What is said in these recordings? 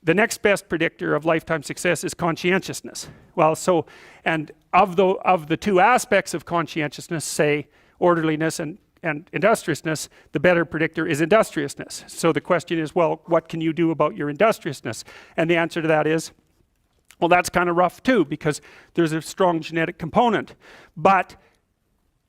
the next best predictor of lifetime success is conscientiousness. Well, so, and of the two aspects of conscientiousness, say orderliness and industriousness, the better predictor is industriousness. So the question is, well, what can you do about your industriousness? And the answer to that is, well, that's kind of rough too, because there's a strong genetic component. But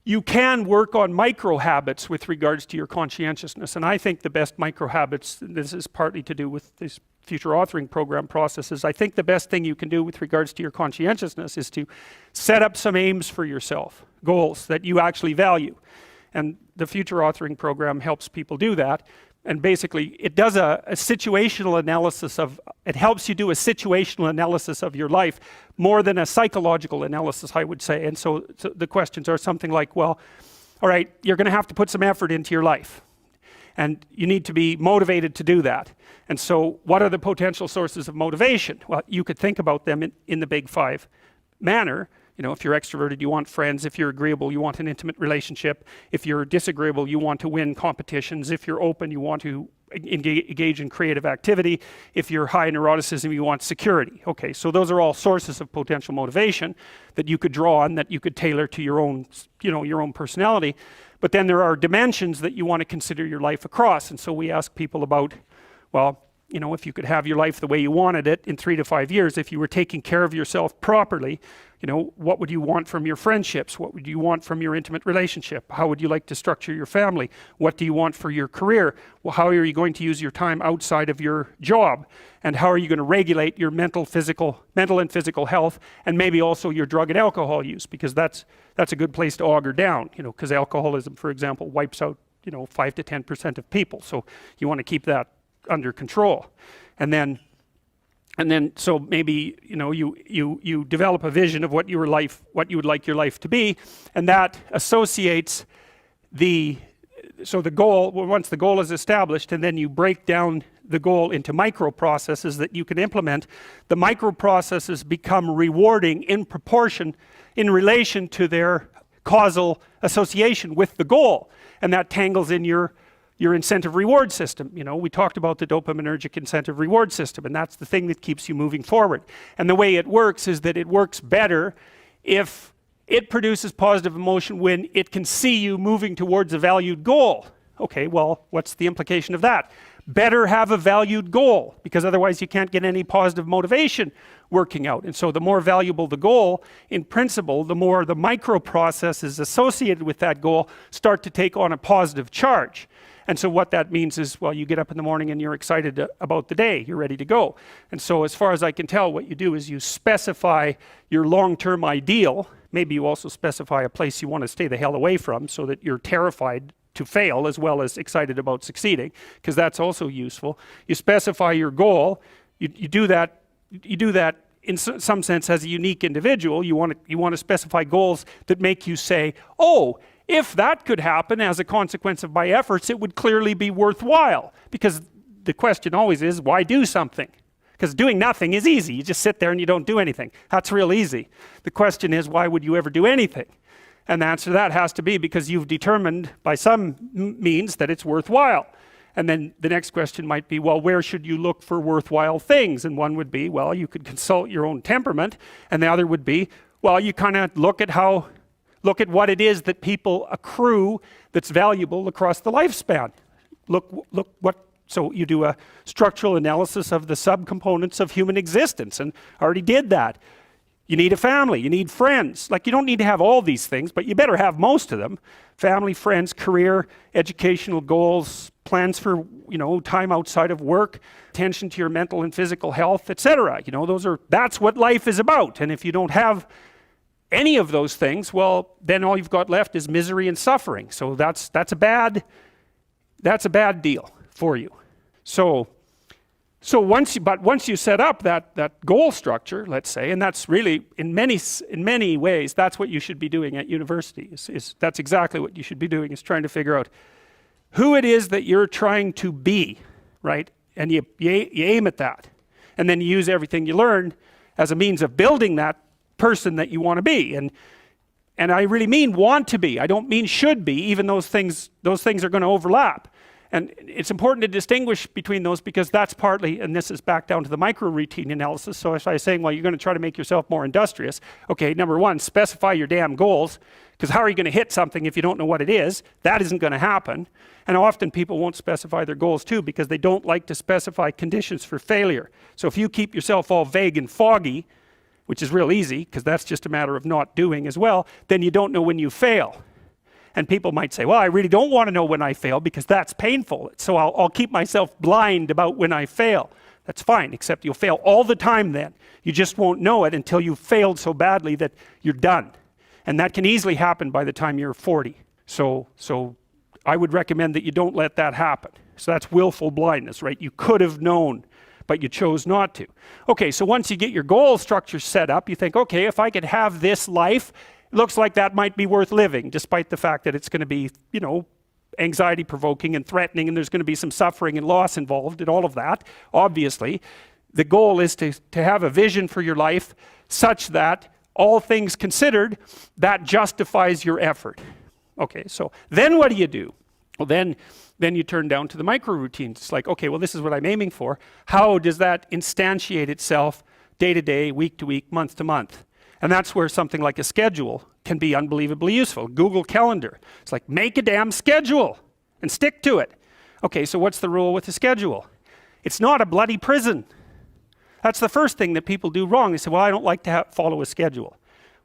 you can work on micro habits with regards to your conscientiousness. And I think the best micro habits, this is partly to do with this future authoring program processes, I think the best thing you can do with regards to your conscientiousness is to set up some aims for yourself, goals that you actually value. And the future authoring program helps people do that. And basically, it does a situational analysis of, it helps you do a situational analysis of your life more than a psychological analysis, I would say. And so the questions are something like, well, all right, you're going to have to put some effort into your life. And you need to be motivated to do that. And so what are the potential sources of motivation? Well, you could think about them in the big five manner. You know, if you're extroverted, you want friends. If you're agreeable, you want an intimate relationship. If you're disagreeable, you want to win competitions. If you're open, you want to engage in creative activity. If you're high in neuroticism, you want security. Okay, so those are all sources of potential motivation that you could draw on, that you could tailor to your own, your own personality. But then there are dimensions that you want to consider your life across. And so we ask people about, well, if you could have your life the way you wanted it in 3 to 5 years, if you were taking care of yourself properly, what would you want from your friendships? What would you want from your intimate relationship? How would you like to structure your family? What do you want for your career? Well, how are you going to use your time outside of your job? And how are you going to regulate your mental and physical health, and maybe also your drug and alcohol use? Because that's a good place to auger down, because alcoholism, for example, wipes out, 5 to 10% of people. So you want to keep that under control. And then so maybe you develop a vision of what you would like your life to be, and that associates the goal. Well, once the goal is established, and then you break down the goal into micro processes that you can implement. The micro processes become rewarding in proportion, in relation to their causal association with the goal, and that tangles in your incentive reward system. We talked about the dopaminergic incentive reward system, and that's the thing that keeps you moving forward. And the way it works is that it works better if it produces positive emotion when it can see you moving towards a valued goal. Okay, well, what's the implication of that? Better have a valued goal, because otherwise you can't get any positive motivation working out. And so the more valuable the goal, in principle, the more the micro processes associated with that goal start to take on a positive charge. And so what that means is, well, you get up in the morning and you're excited about the day, you're ready to go. And so as far as I can tell, what you do is you specify your long-term ideal. Maybe you also specify a place you want to stay the hell away from, so that you're terrified to fail as well as excited about succeeding, because that's also useful. You specify your goal. You do that in some sense as a unique individual. You want to specify goals that make you say, oh, if that could happen as a consequence of my efforts, it would clearly be worthwhile. Because the question always is, why do something? Because doing nothing is easy. You just sit there and you don't do anything. That's real easy. The question is, why would you ever do anything? And the answer to that has to be because you've determined by some means that it's worthwhile. And then the next question might be, well, where should you look for worthwhile things? And one would be, well, you could consult your own temperament. And the other would be, well, you kind of look at what it is that people accrue that's valuable across the lifespan. So you do a structural analysis of the subcomponents of human existence, and I already did that. You need a family, you need friends. Like, you don't need to have all these things, but you better have most of them. Family, friends, career, educational goals, plans for, time outside of work, attention to your mental and physical health, etc. That's what life is about. And if you don't have any of those things, well, then all you've got left is misery and suffering. So that's a bad deal for you. So once you set up that goal structure, let's say, and that's really in many ways that's what you should be doing at university. That's exactly what you should be doing, is trying to figure out who it is that you're trying to be, right? And you aim at that, and then you use everything you learn as a means of building that person that you want to be. And I really mean want to be. I don't mean should be, even those things are going to overlap. And it's important to distinguish between those because that's partly, and this is back down to the micro routine analysis. So if I was saying, well, you're going to try to make yourself more industrious. Okay, number one, specify your damn goals, because how are you going to hit something if you don't know what it is? That isn't going to happen. And often people won't specify their goals too because they don't like to specify conditions for failure. So if you keep yourself all vague and foggy, which is real easy because that's just a matter of not doing as well, then you don't know when you fail. And people might say, well, I really don't want to know when I fail because that's painful. So I'll keep myself blind about when I fail. That's fine, except you'll fail all the time then. You just won't know it until you've failed so badly that you're done. And that can easily happen by the time you're 40. So I would recommend that you don't let that happen. So that's willful blindness, right? You could have known, but you chose not to. Okay, so once you get your goal structure set up, you think, okay, if I could have this life, it looks like that might be worth living, despite the fact that it's going to be, you know, anxiety provoking and threatening, and there's going to be some suffering and loss involved and all of that. Obviously, the goal is to have a vision for your life such that all things considered, that justifies your effort. Okay, so then what do? Well, then you turn down to the micro routines. It's like, okay, well, this is what I'm aiming for. How does that instantiate itself day to day, week to week, month to month? And that's where something like a schedule can be unbelievably useful. Google Calendar. It's like, make a damn schedule and stick to it. Okay, so what's the rule with the schedule? It's not a bloody prison. That's the first thing that people do wrong. They say, well, I don't like to follow a schedule.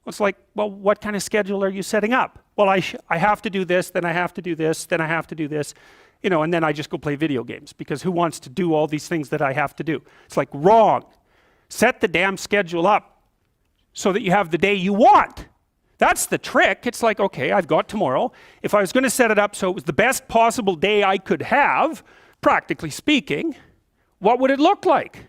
Well, it's like, well, what kind of schedule are you setting up? Well, I have to do this, then I have to do this, then I have to do this, you know, and then I just go play video games because who wants to do all these things that I have to do? It's like, wrong. Set the damn schedule up so that you have the day you want. That's the trick. It's like, okay, I've got tomorrow. If I was going to set it up so it was the best possible day I could have, practically speaking, what would it look like?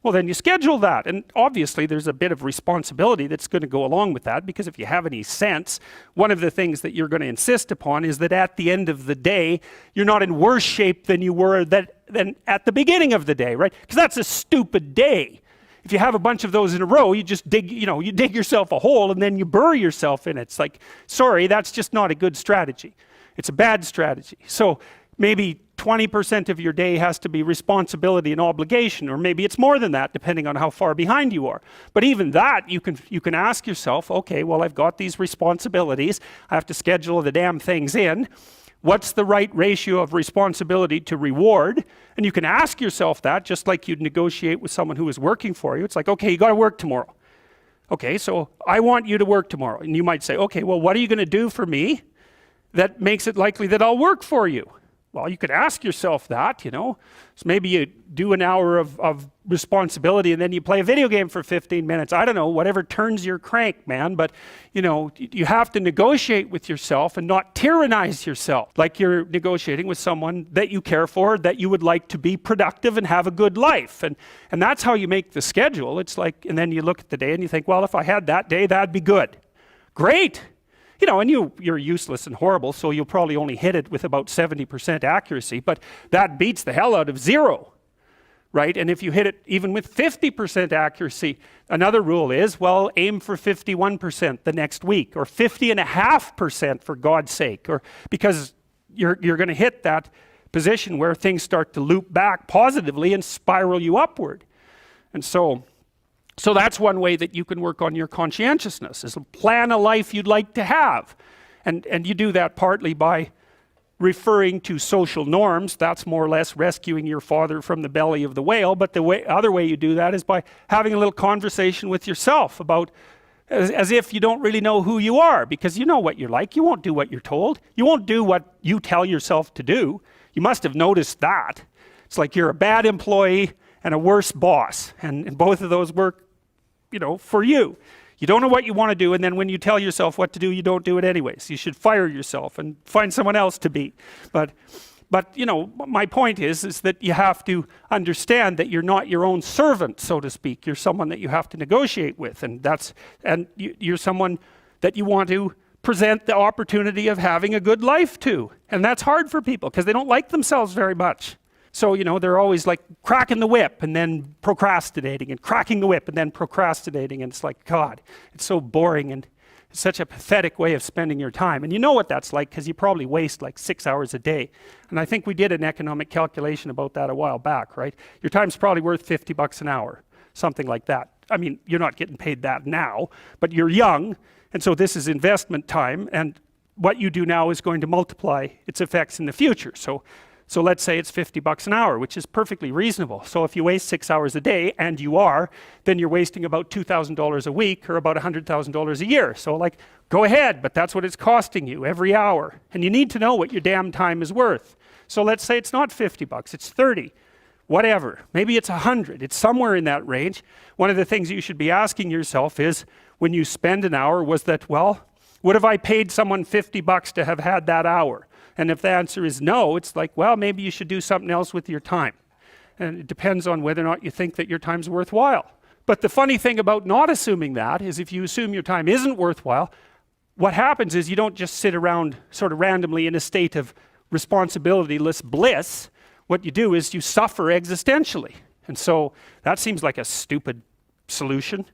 Well, then you schedule that. And obviously there's a bit of responsibility that's going to go along with that, because if you have any sense, one of the things that you're going to insist upon is that at the end of the day, you're not in worse shape than you were than at the beginning of the day, right? Because that's a stupid day. If you have a bunch of those in a row, you just dig, you dig yourself a hole and then you bury yourself in it. It's like, sorry, that's just not a good strategy. It's a bad strategy. So maybe 20% of your day has to be responsibility and obligation, or maybe it's more than that, depending on how far behind you are. But even that, you can ask yourself, okay, well, I've got these responsibilities. I have to schedule the damn things in. What's the right ratio of responsibility to reward? And you can ask yourself that, just like you'd negotiate with someone who is working for you. It's like, okay, you got to work tomorrow. Okay, so I want you to work tomorrow. And you might say, okay, well, what are you going to do for me that makes it likely that I'll work for you? Well, you could ask yourself that, So maybe you do an hour of responsibility and then you play a video game for 15 minutes. I don't know, whatever turns your crank, man. But, you have to negotiate with yourself and not tyrannize yourself. Like you're negotiating with someone that you care for, that you would like to be productive and have a good life. And that's how you make the schedule. It's like, and then you look at the day and you think, well, if I had that day, that'd be good. Great. And you're useless and horrible, so you'll probably only hit it with about 70% accuracy, but that beats the hell out of 0, right? And if you hit it even with 50% accuracy, another rule is, well, aim for 51% the next week, or 50.5% for God's sake, or because you're going to hit that position where things start to loop back positively and spiral you upward. And so that's one way that you can work on your conscientiousness, is plan a life you'd like to have. And you do that partly by referring to social norms. That's more or less rescuing your father from the belly of the whale. But the other way you do that is by having a little conversation with yourself about, as if you don't really know who you are, because you know what you're like. You won't do what you're told. You won't do what you tell yourself to do. You must have noticed that. It's like you're a bad employee and a worse boss. And both of those work for you. You don't know what you want to do, and then when you tell yourself what to do, you don't do it anyways. You should fire yourself and find someone else to be. But my point is that you have to understand that you're not your own servant, so to speak. You're someone that you have to negotiate with, and you're someone that you want to present the opportunity of having a good life to. And that's hard for people because they don't like themselves very much. So, they're always like cracking the whip and then procrastinating, and cracking the whip and then procrastinating. And it's like, God, it's so boring and It's such a pathetic way of spending your time. And you know what that's like because you probably waste like 6 hours a day. And I think we did an economic calculation about that a while back, right? Your time's probably worth $50 an hour, something like that. I mean, you're not getting paid that now, but you're young, and so this is investment time, and what you do now is going to multiply its effects in the future. So let's say it's $50 an hour, which is perfectly reasonable. So if you waste 6 hours a day, and you are, then you're wasting about $2,000 a week, or about $100,000 a year. So like, go ahead, but that's what it's costing you every hour. And you need to know what your damn time is worth. So let's say it's not $50, it's 30. Whatever, maybe it's 100, it's somewhere in that range. One of the things you should be asking yourself is, when you spend an hour, was that, well, would have I paid someone $50 to have had that hour? And if the answer is no, it's like, well, maybe you should do something else with your time. And it depends on whether or not you think that your time's worthwhile. But the funny thing about not assuming that is if you assume your time isn't worthwhile, what happens is you don't just sit around sort of randomly in a state of responsibility-less bliss. What you do is you suffer existentially. And so that seems like a stupid solution.